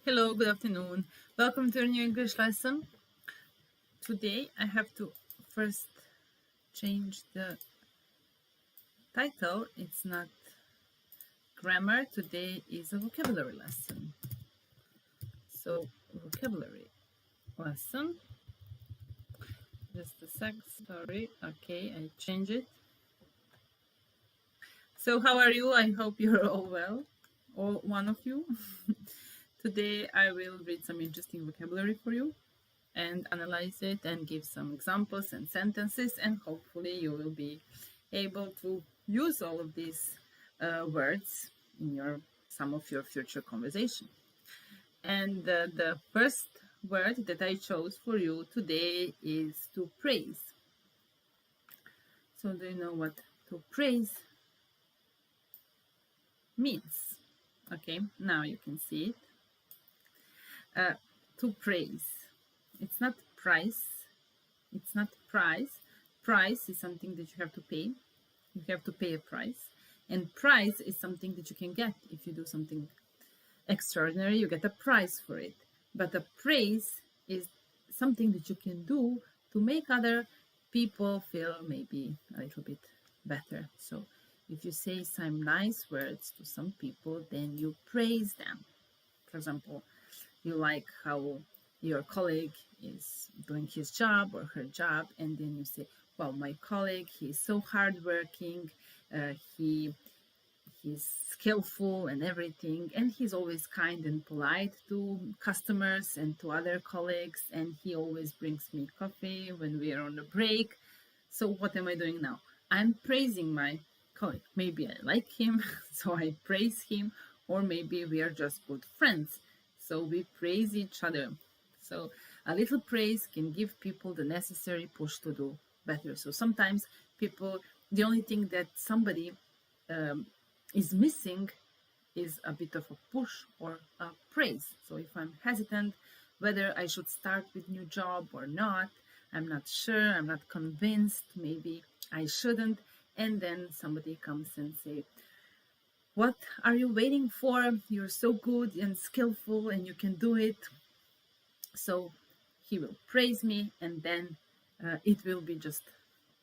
Hello, good afternoon. Welcome to a new English lesson. Today I have to first change the title. It's not grammar. Today is a vocabulary lesson. So, vocabulary lesson. Just a sec, sorry. Okay, I change it. So, how are you? I hope you're all well, all one of you. Today I will read some interesting vocabulary for you and analyze it and give some examples and sentences, and hopefully you will be able to use all of these words in some of your future conversation. And the first word that I chose for you today is to praise. So do you know what to praise means? Okay, now you can see it. To praise. It's not price. It's not price. Price is something that you have to pay. You have to pay a price. And prize is something that you can get. If you do something extraordinary, you get a prize for it. But a praise is something that you can do to make other people feel maybe a little bit better. So if you say some nice words to some people, then you praise them. For example, you like how your colleague is doing his job or her job, and then you say, well, my colleague, he's so hardworking, he's skillful and everything, and he's always kind and polite to customers and to other colleagues, and he always brings me coffee when we are on a break. So what am I doing now? I'm praising my colleague. Maybe I like him, so I praise him, or maybe we are just good friends, so we praise each other. So a little praise can give people the necessary push to do better. So sometimes people, the only thing that somebody is missing is a bit of a push or a praise. So if I'm hesitant whether I should start with new job or not, I'm not sure, I'm not convinced, maybe I shouldn't, and then somebody comes and say, what are you waiting for? You're so good and skillful and you can do it. So he will praise me, and then it will be just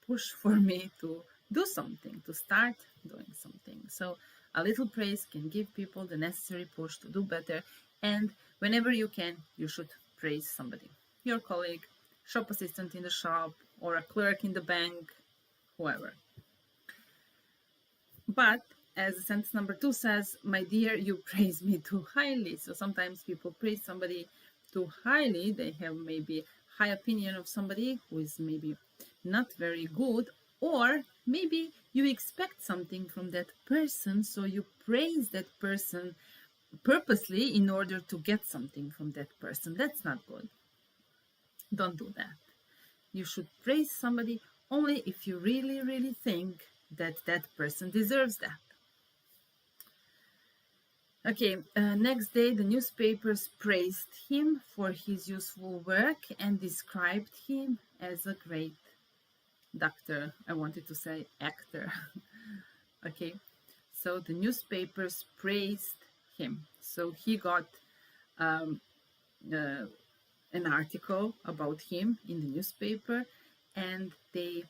push for me to do something, to start doing something. So a little praise can give people the necessary push to do better, and whenever you can, you should praise somebody, your colleague, shop assistant in the shop, or a clerk in the bank, whoever. But as sentence number 2 says, my dear, you praise me too highly. So sometimes people praise somebody too highly. They have maybe high opinion of somebody who is maybe not very good, or maybe you expect something from that person, so you praise that person purposely in order to get something from that person. That's not good. Don't do that. You should praise somebody only if you really, really think that that person deserves that. Okay, next day the newspapers praised him for his useful work and described him as a great doctor. I wanted to say actor. Okay, so the newspapers praised him. So he got an article about him in the newspaper, and they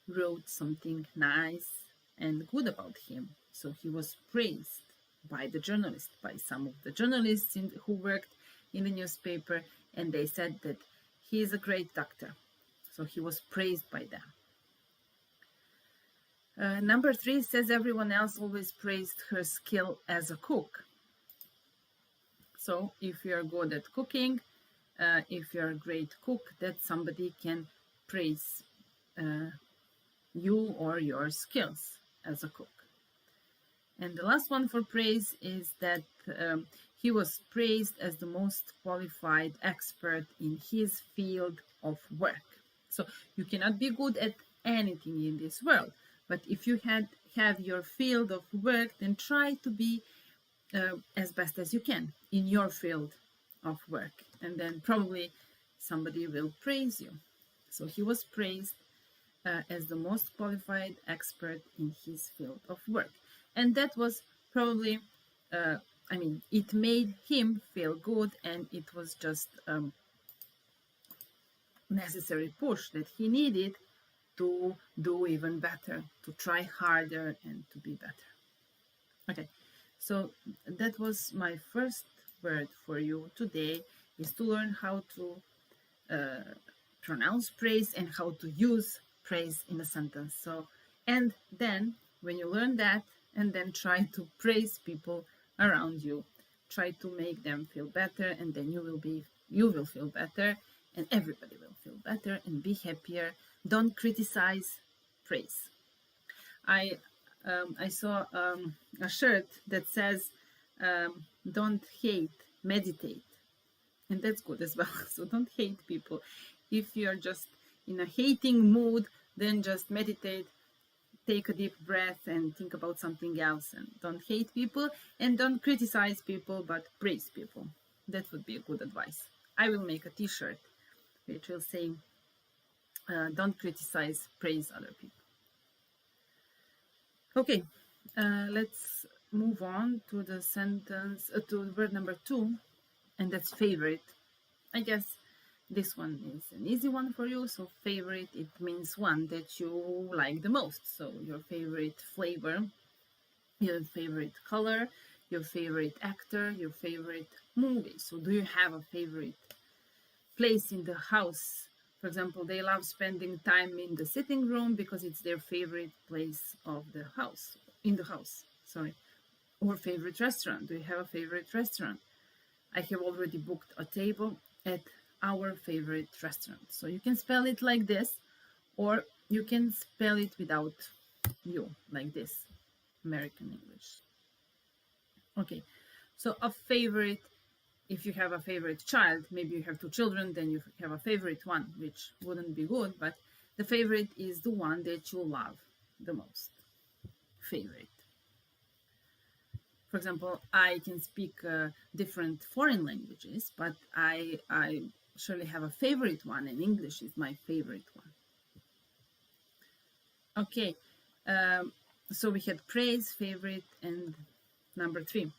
wrote something nice and good about him. So he was praised by the journalist, by some of the journalists who worked in the newspaper, and they said that he is a great doctor. So he was praised by them. Number 3 says everyone else always praised her skill as a cook. So if you're good at cooking, if you're a great cook, that somebody can praise you or your skills as a cook. And the last one for praise is that he was praised as the most qualified expert in his field of work. So you cannot be good at anything in this world, but if you have your field of work, then try to be as best as you can in your field of work, and then probably somebody will praise you. So he was praised as the most qualified expert in his field of work. And that was probably I mean, it made him feel good, and it was just necessary push that he needed to do even better, to try harder and to be better. Okay, so that was my first word for you today, is to learn how to pronounce praise and how to use praise in a sentence. So, and then when you learn that, and then try to praise people around you, try to make them feel better, and then you will feel better, and everybody will feel better and be happier. Don't criticize, praise. I saw a shirt that says, don't hate, meditate. And that's good as well. So don't hate people. If you're just in a hating mood, then just meditate, take a deep breath and think about something else. And don't hate people and don't criticize people, but praise people. That would be a good advice. I will make a t-shirt which will say, don't criticize, praise other people. Okay, let's move on to the sentence, to word number 2, and that's favorite. I guess this one is an easy one for you. So favorite, it means one that you like the most. So your favorite flavor, your favorite color, your favorite actor, your favorite movie. So do you have a favorite place in the house? For example, they love spending time in the sitting room because it's their favorite place of the house, in the house, sorry. Or favorite restaurant. Do you have a favorite restaurant? I have already booked a table at our favorite restaurant. So you can spell it like this, or you can spell it without you, like this, American English. Okay, so a favorite, if you have a favorite child, maybe you have 2 children, then you have a favorite one, which wouldn't be good, but the favorite is the one that you love the most. Favorite. For example, I can speak different foreign languages, but I surely have a favorite one, and English is my favorite one. Okay, so we had praise, favorite, and number 3.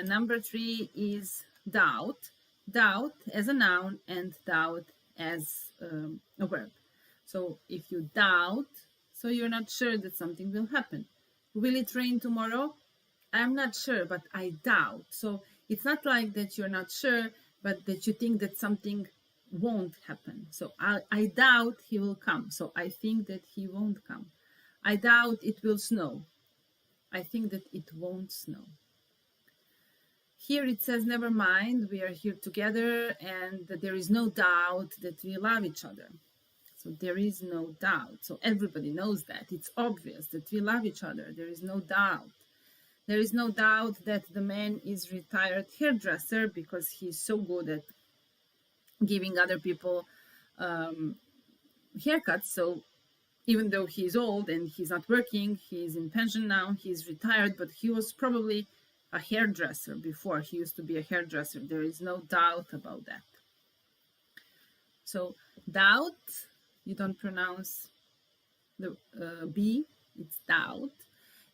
Number 3 is doubt. Doubt as a noun and doubt as a verb. So if you doubt, so you're not sure that something will happen. Will it rain tomorrow? I'm not sure, but I doubt. So it's not like that you're not sure, but that you think that something won't happen. So I doubt he will come. So I think that he won't come. I doubt it will snow. I think that it won't snow. Here it says, never mind, we are here together and that there is no doubt that we love each other. So there is no doubt. So everybody knows that. It's obvious that we love each other. There is no doubt. There is no doubt that the man is retired hairdresser because he's so good at giving other people haircuts. So even though he's old and he's not working, he's in pension now, he's retired, but he was probably a hairdresser before. He used to be a hairdresser. There is no doubt about that. So doubt, you don't pronounce the B, it's doubt.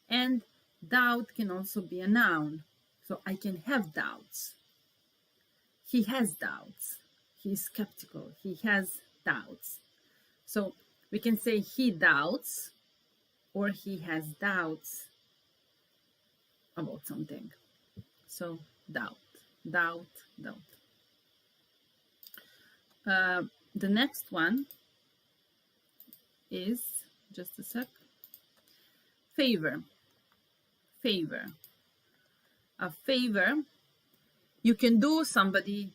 And doubt can also be a noun. So I can have doubts. He has doubts. He's skeptical. He has doubts. So we can say he doubts or he has doubts about something. So doubt, doubt, doubt. The next one is, just a sec, favor. Favor. A favor, you can do somebody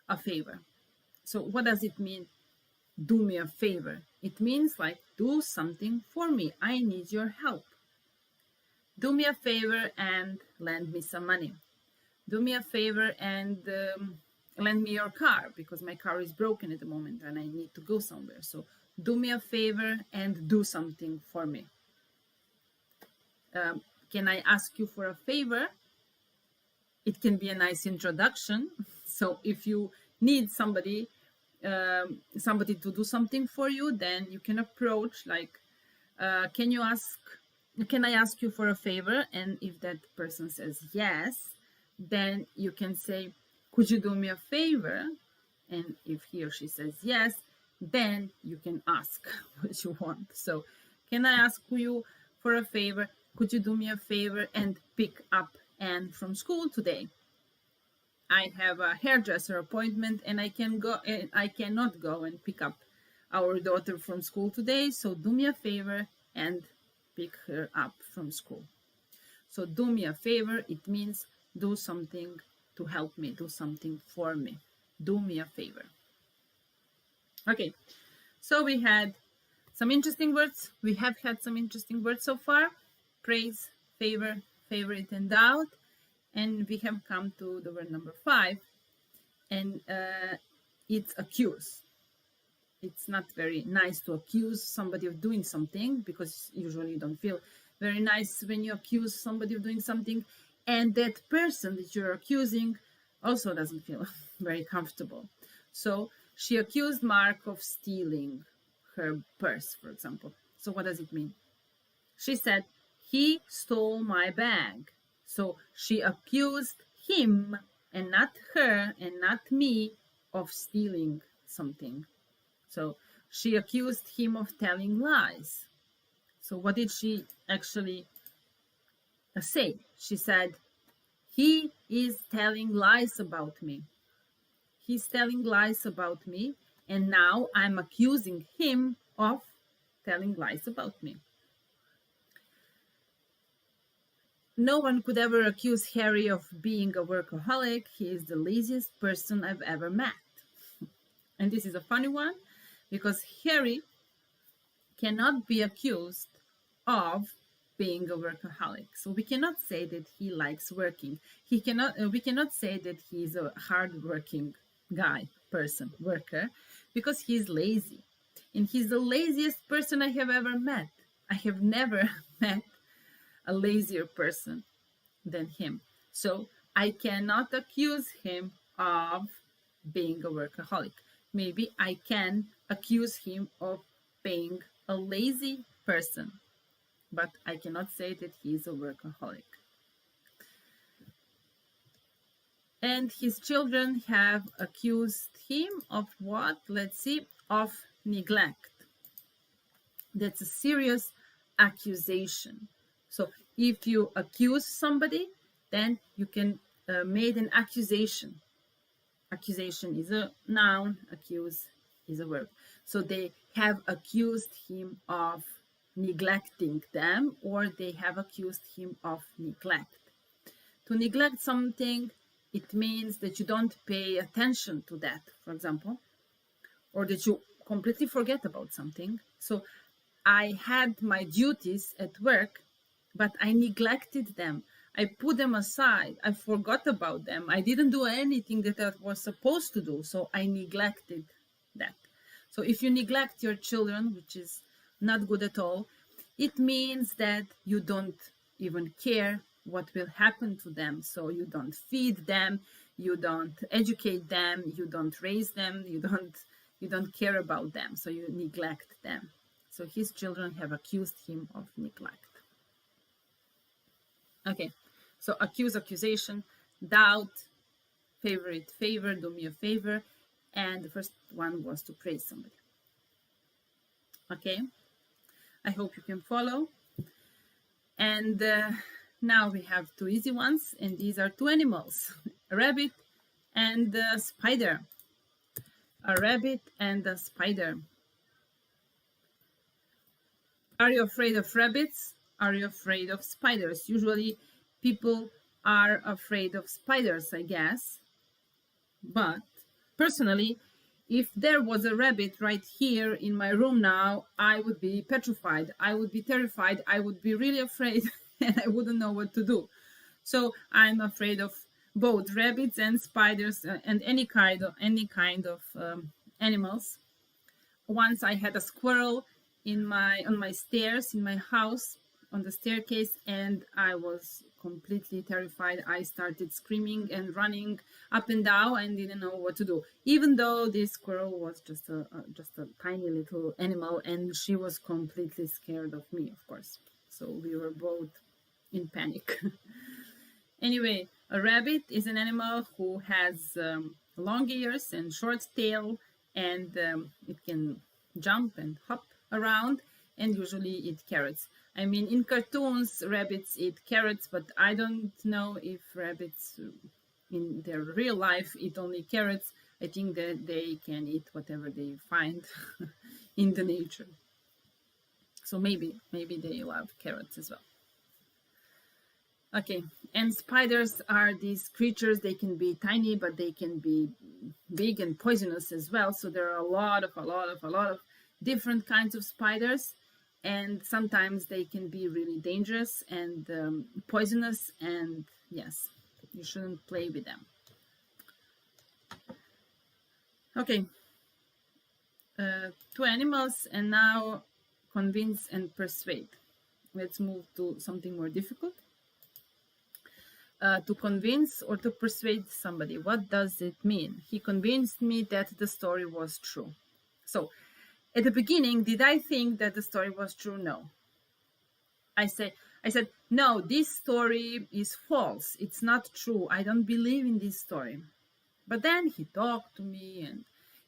a favor. So what does it mean, do me a favor? It means like, do something for me. I need your help. Do me a favor and lend me some money. Do me a favor and lend me your car because my car is broken at the moment and I need to go somewhere. So do me a favor and do something for me. Can I ask you for a favor? It can be a nice introduction. So if you need somebody to do something for you, then you can approach like, can I ask you for a favor? And if that person says yes, then you can say, could you do me a favor? And if he or she says yes, then you can ask what you want. So, can I ask you for a favor? Could you do me a favor and pick up Anne from school today? I have a hairdresser appointment and I cannot go and pick up our daughter from school today, so do me a favor and pick her up from school. So do me a favor, it means do something to help me, do something for me. Do me a favor. Okay, so we had some interesting words. We have had some interesting words so far. Praise, favor, favorite, and doubt. And we have come to the word number 5, and it's accuse. It's not very nice to accuse somebody of doing something, because usually you don't feel very nice when you accuse somebody of doing something, and that person that you're accusing also doesn't feel very comfortable. So she accused Mark of stealing her purse, for example. So what does it mean? She said, he stole my bag. So she accused him and not her and not me of stealing something. So she accused him of telling lies. So what did she actually say? She said, he is telling lies about me. He's telling lies about me, and now I'm accusing him of telling lies about me. No one could ever accuse Harry of being a workaholic. He is the laziest person I've ever met. And this is a funny one, because Harry cannot be accused of being a workaholic. So we cannot say that he likes working. We cannot say that he's a hardworking guy, person, worker, because he's lazy. And he's the laziest person I have ever met. I have never met a lazier person than him. So I cannot accuse him of being a workaholic. Maybe I can accuse him of being a lazy person, but I cannot say that he's a workaholic. And his children have accused him of what? Let's see, of neglect. That's a serious accusation. So if you accuse somebody, then you can make an accusation. Accusation is a noun, accuse is a verb. So they have accused him of neglecting them, or they have accused him of neglect. To neglect something, it means that you don't pay attention to that, for example, or that you completely forget about something. So I had my duties at work, but I neglected them. I put them aside. I forgot about them. I didn't do anything that I was supposed to do, so I neglected that. So if you neglect your children, which is not good at all, it means that you don't even care what will happen to them. So you don't feed them, you don't educate them, you don't raise them, you don't care about them, so you neglect them. So his children have accused him of neglect. Okay, so accuse, accusation, doubt, favorite, favor, do me a favor, and the first one was to praise somebody. Okay, I hope you can follow. And now we have two easy ones, and these are two animals, a rabbit and a spider. A rabbit and a spider. Are you afraid of rabbits? Are you afraid of spiders? Usually people are afraid of spiders, I guess. But personally, if there was a rabbit right here in my room now, I would be petrified. I would be terrified. I would be really afraid and I wouldn't know what to do. So I'm afraid of both rabbits and spiders and any kind of animals. Once I had a squirrel on my stairs in my house, on the staircase, and I was completely terrified. I started screaming and running up and down and didn't know what to do, even though this squirrel was just a tiny little animal, and she was completely scared of me, of course. So we were both in panic. Anyway, a rabbit is an animal who has long ears and short tail, and it can jump and hop around, and usually eat carrots. I mean, in cartoons, rabbits eat carrots, but I don't know if rabbits in their real life eat only carrots. I think that they can eat whatever they find in the nature. So maybe they love carrots as well. Okay, and spiders are these creatures. They can be tiny, but they can be big and poisonous as well. So there are a lot of different kinds of spiders, and sometimes they can be really dangerous and poisonous. And yes, you shouldn't play with them. Okay, 2 animals, and now convince and persuade. Let's move to something more difficult. To convince or to persuade somebody. What does it mean? He convinced me that the story was true. So, at the beginning, did I think that the story was true? No. I said, no, this story is false. It's not true. I don't believe in this story. But then he talked to me and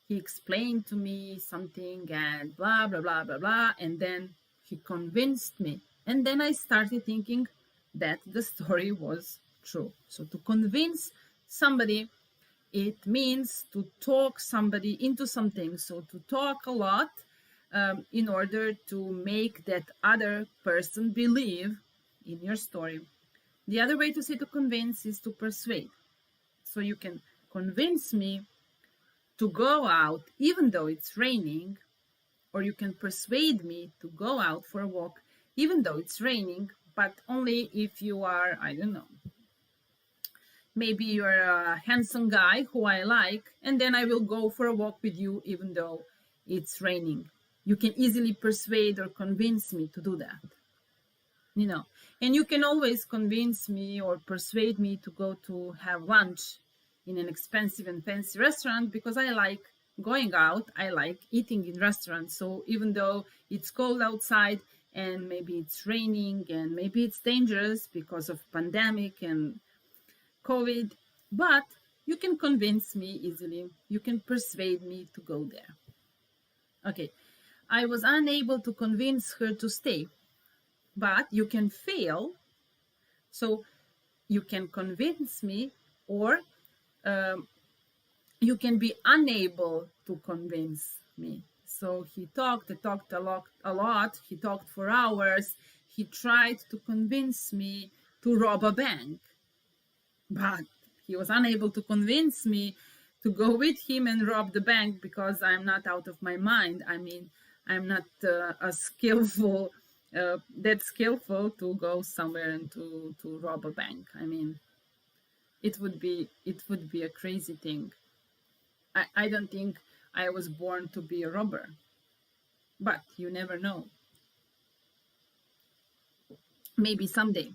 he explained to me something and blah, blah, blah, blah, blah. And then he convinced me. And then I started thinking that the story was true. So to convince somebody, it means to talk somebody into something. So to talk a lot in order to make that other person believe in your story. The other way to say to convince is to persuade. So you can convince me to go out even though it's raining, or you can persuade me to go out for a walk even though it's raining, but only if you are, I don't know, maybe you're a handsome guy who I like, and then I will go for a walk with you even though it's raining. You can easily persuade or convince me to do that. You know, and you can always convince me or persuade me to go to have lunch in an expensive and fancy restaurant because I like going out. I like eating in restaurants. So even though it's cold outside and maybe it's raining and maybe it's dangerous because of pandemic and COVID, but you can convince me easily. You can persuade me to go there. Okay, I was unable to convince her to stay, but you can fail. So you can convince me, or you can be unable to convince me. So he talked a lot. He talked for hours. He tried to convince me to rob a bank, but he was unable to convince me to go with him and rob the bank because I'm not out of my mind. I mean, I'm not that skillful to go somewhere and to rob a bank. I mean, it would be a crazy thing. I don't think I was born to be a robber, but you never know. Maybe someday.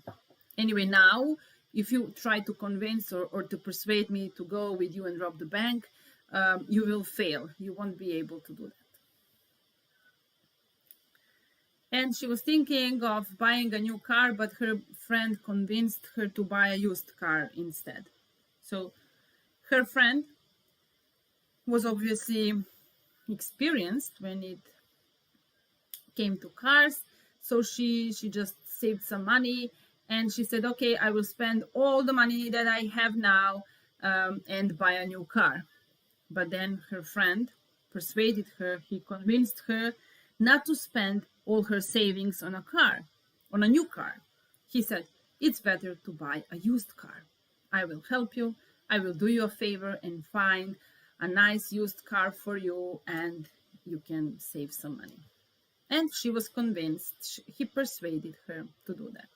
Anyway, now, if you try to convince or to persuade me to go with you and rob the bank, you will fail. You won't be able to do that. And she was thinking of buying a new car, but her friend convinced her to buy a used car instead. So her friend was obviously experienced when it came to cars. So she just saved some money, and she said, okay, I will spend all the money that I have now and buy a new car. But then her friend persuaded her, he convinced her not to spend all her savings on a new car. He said, it's better to buy a used car. I will help you. I will do you a favor and find a nice used car for you, and you can save some money. And she was convinced. He persuaded her to do that.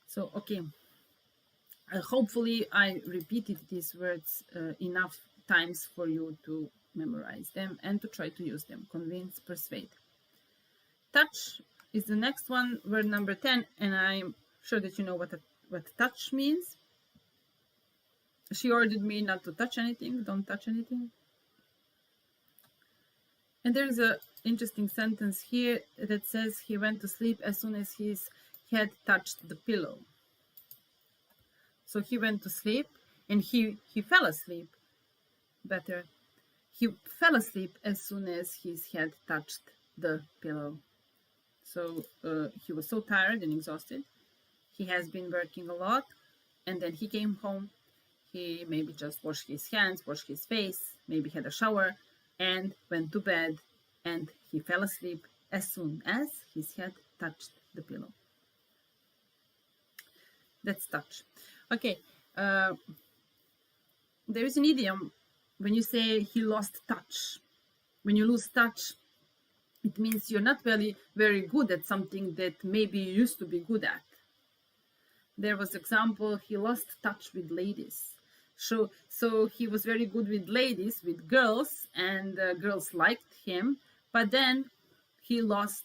So, okay. Hopefully, I repeated these words enough times for you to memorize them and to try to use them. Convince, persuade. Touch is the next one, word number 10, and I'm sure that you know what touch means. She ordered me not to touch anything. Don't touch anything. And there's an interesting sentence here that says he went to sleep as soon as he had touched the pillow. So he went to sleep, and he fell asleep. Better, he fell asleep as soon as his head touched the pillow. So he was so tired and exhausted. He has been working a lot, and then he came home. He maybe just washed his hands, washed his face, maybe had a shower, and went to bed, and he fell asleep as soon as his head touched the pillow. That's touch. Okay, there is an idiom when you say he lost touch. When you lose touch, it means you're not very good at something that maybe you used to be good at. There was example, he lost touch with ladies. So he was very good with ladies, with girls, and girls liked him, but then he lost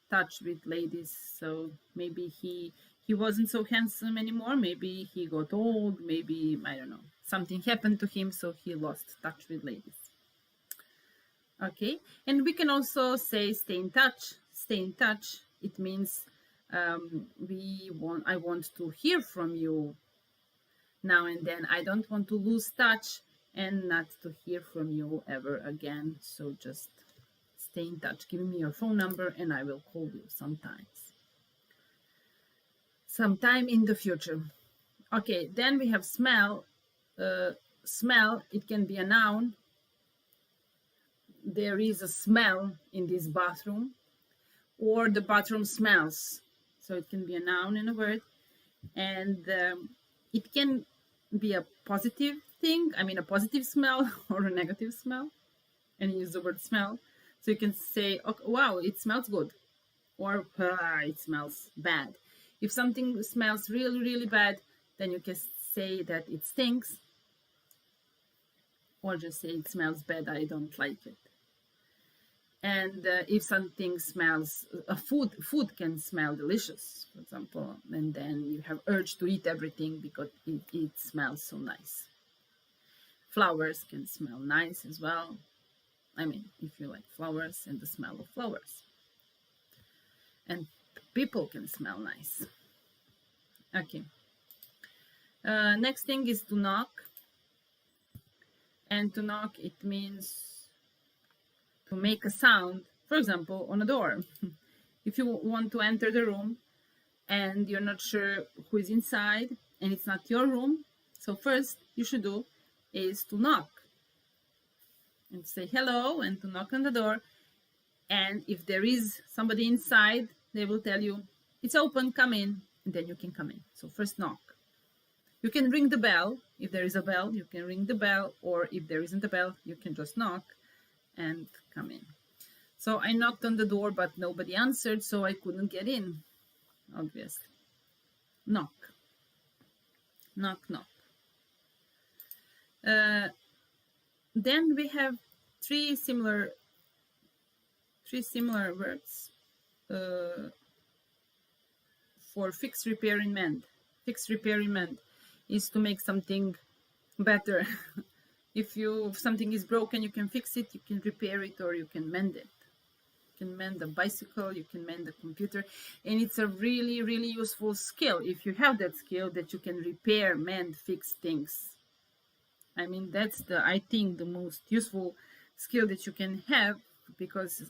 touch with ladies. So maybe he wasn't so handsome anymore. Maybe he got old. Maybe, I don't know, something happened to him, so he lost touch with ladies. Okay, and we can also say stay in touch. Stay in touch. It means I want to hear from you now and then. I don't want to lose touch and not to hear from you ever again. So just stay in touch. Give me your phone number and I will call you sometime in the future. Okay, then we have smell. Smell, it can be a noun. There is a smell in this bathroom, or the bathroom smells. So it can be a noun and a word, and it can be a positive thing, I mean a positive smell or a negative smell, and use the word smell. So you can say, okay, wow, it smells good, or it smells bad. If something smells really, really bad, then you can say that it stinks, or just say it smells bad, I don't like it. And if something smells, food can smell delicious, for example, and then you have urge to eat everything because it smells so nice. Flowers can smell nice as well. I mean, if you like flowers and the smell of flowers. And people can smell nice. Okay. Next thing is to knock. And to knock, it means to make a sound, for example, on a door. If you want to enter the room and you're not sure who is inside and it's not your room, so first you should do is to knock and say hello and to knock on the door. And if there is somebody inside, they will tell you, it's open, come in, and then you can come in. So first knock. You can ring the bell. If there is a bell, you can ring the bell, or if there isn't a bell, you can just knock and come in. So I knocked on the door, but nobody answered, so I couldn't get in, obviously. Knock. Knock, knock. Then we have three similar words for fix, repair, and mend. Fix, repair, and mend is to make something better. If something is broken, you can fix it, you can repair it, or you can mend it. You can mend a bicycle, you can mend a computer, and it's a really, really useful skill. If you have that skill that you can repair, mend, fix things. I mean, that's I think the most useful skill that you can have, because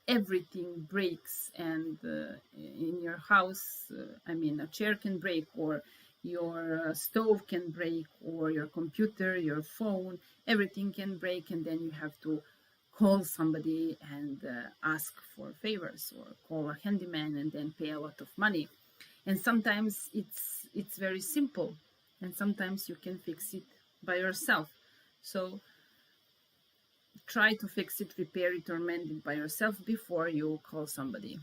everything breaks, and in your house, I mean, a chair can break, or your stove can break, or your computer, your phone, everything can break, and then you have to call somebody and ask for favors, or call a handyman and then pay a lot of money. And sometimes it's very simple, and sometimes you can fix it by yourself. So try to fix it, repair it, or mend it by yourself before you call somebody,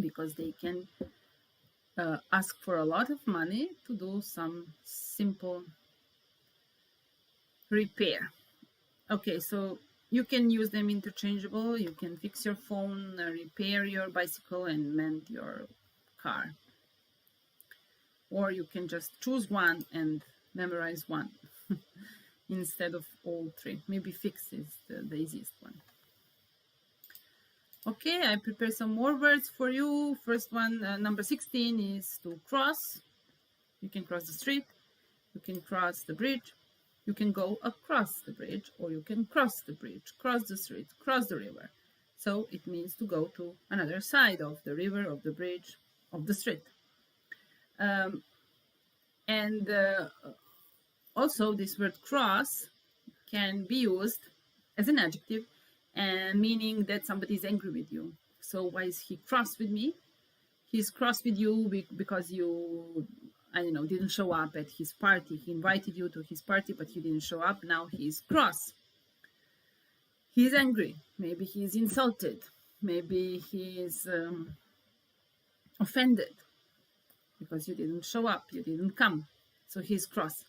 because they can ask for a lot of money to do some simple repair. Okay, so you can use them interchangeable. You can fix your phone, repair your bicycle, and mend your car. Or you can just choose one and memorize one instead of all three. Maybe fix is the easiest one. Okay, I prepared some more words for you. First one, number 16, is to cross. You can cross the street, you can cross the bridge, you can go across the bridge, or you can cross the bridge, cross the street, cross the river. So it means to go to another side of the river, of the bridge, of the street. And also this word cross can be used as an adjective, and meaning that somebody is angry with you. So why is he cross with me? He's cross with you because you, I don't know, didn't show up at his party. He invited you to his party, but you didn't show up. Now he's cross. He's angry. Maybe he's insulted. Maybe he's offended because you didn't show up. You didn't come. So he's cross.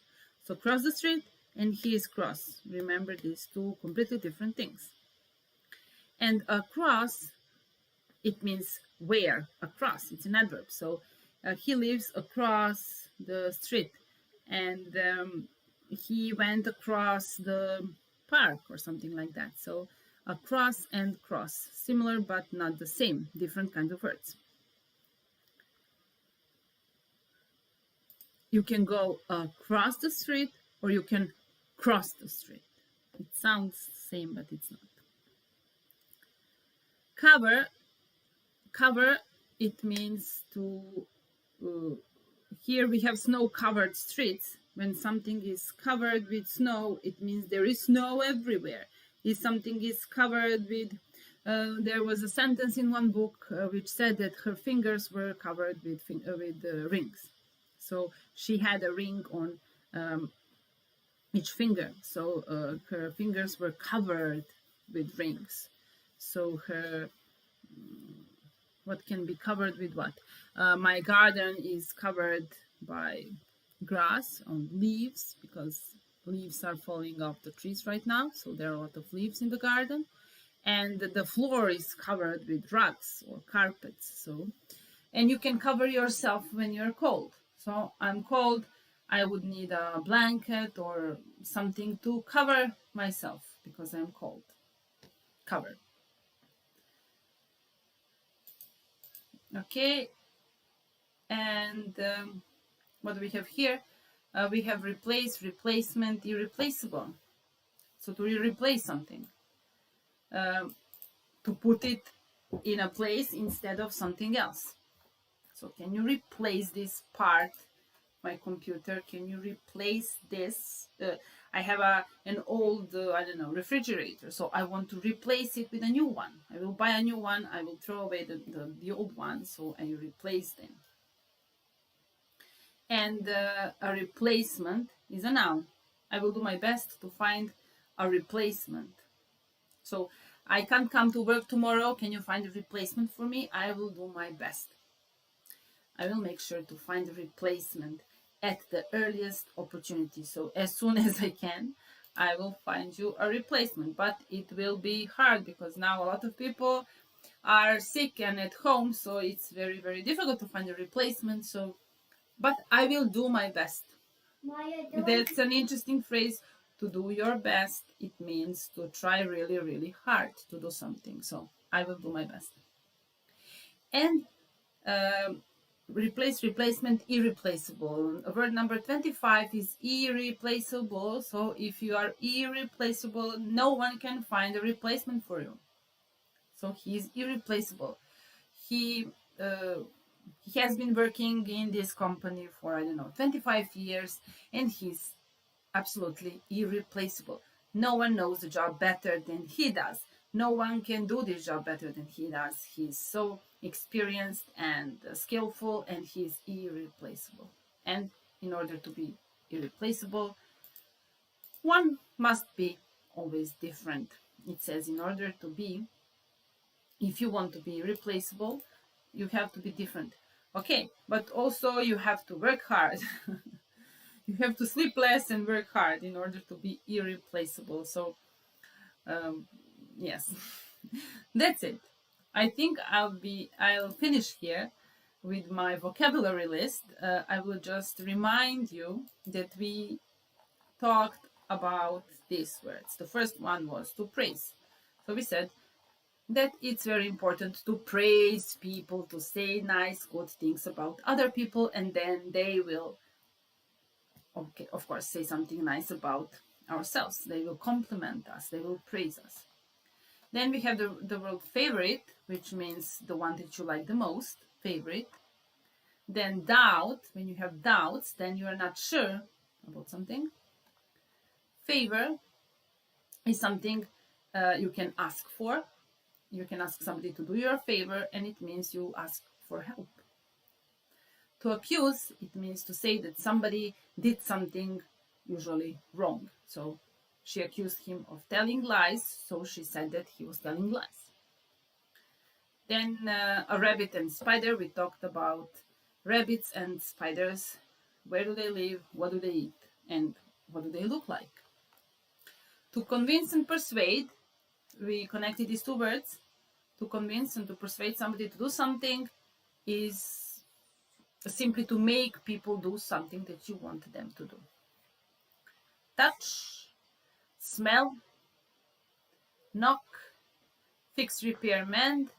So cross the street and he is cross. Remember these two completely different things. And across, it means where, across. It's an adverb. So he lives across the street, and he went across the park or something like that. So across and cross, similar but not the same, different kinds of words. You can go across the street, or you can cross the street. It sounds the same, but it's not. Cover, it means to, here we have snow-covered streets. When something is covered with snow, it means there is snow everywhere. If something is covered with, there was a sentence in one book which said that her fingers were covered with rings. So she had a ring on each finger. So her fingers were covered with rings. So her, what can be covered with what? My garden is covered by grass on leaves, because leaves are falling off the trees right now. So there are a lot of leaves in the garden. And the floor is covered with rugs or carpets. So, and you can cover yourself when you're cold. So I'm cold, I would need a blanket or something to cover myself because I'm cold. Cover. Okay, and what do we have here? We have replace, replacement, irreplaceable. So to replace something, to put it in a place instead of something else. So can you replace this part, my computer? Can you replace this? I have an old, I don't know, refrigerator. So I want to replace it with a new one. I will buy a new one. I will throw away the old one. So I replace them. And a replacement is a noun. I will do my best to find a replacement. So I can't come to work tomorrow. Can you find a replacement for me? I will do my best. I will make sure to find a replacement at the earliest opportunity. So as soon as I can, I will find you a replacement. But it will be hard because now a lot of people are sick and at home. So it's very, very difficult to find a replacement. So, but I will do my best. That's an interesting phrase, to do your best. It means to try really, really hard to do something. So I will do my best. And replace, replacement, irreplaceable. Word number 25 is irreplaceable. So if you are irreplaceable, no one can find a replacement for you. So he is irreplaceable. He has been working in this company for, I don't know, 25 years, and he's absolutely irreplaceable. No one knows the job better than he does. No one can do this job better than he does. He's so experienced and skillful, and he's irreplaceable. And in order to be irreplaceable, one must be always different. It says in order to be, if you want to be irreplaceable, you have to be different. Okay, but also you have to work hard. You have to sleep less and work hard in order to be irreplaceable. So, yes, that's it. I think I'll finish here with my vocabulary list. I will just remind you that we talked about these words. The first one was to praise. So we said that it's very important to praise people, to say nice, good things about other people, and then they will okay, of course, say something nice about ourselves. They will compliment us. They will praise us. Then we have the word favorite, which means the one that you like the most, favorite. Then doubt, when you have doubts, then you are not sure about something. Favor is something you can ask for. You can ask somebody to do you a favor, and it means you ask for help. To accuse, it means to say that somebody did something usually wrong. So she accused him of telling lies, so she said that he was telling lies. Then a rabbit and spider, we talked about rabbits and spiders. Where do they live? What do they eat? And what do they look like? To convince and persuade, we connected these two words. To convince and to persuade somebody to do something is simply to make people do something that you want them to do. Touch, smell, knock, fix, repair, mend,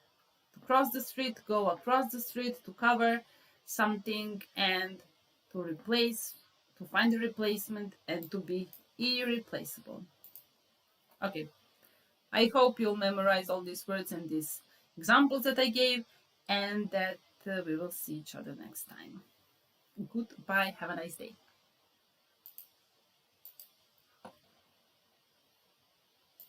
to cross the street, go across the street, to cover something, and to replace, to find a replacement, and to be irreplaceable. Okay, I hope you'll memorize all these words and these examples that I gave, and that we will see each other next time. Goodbye, have a nice day.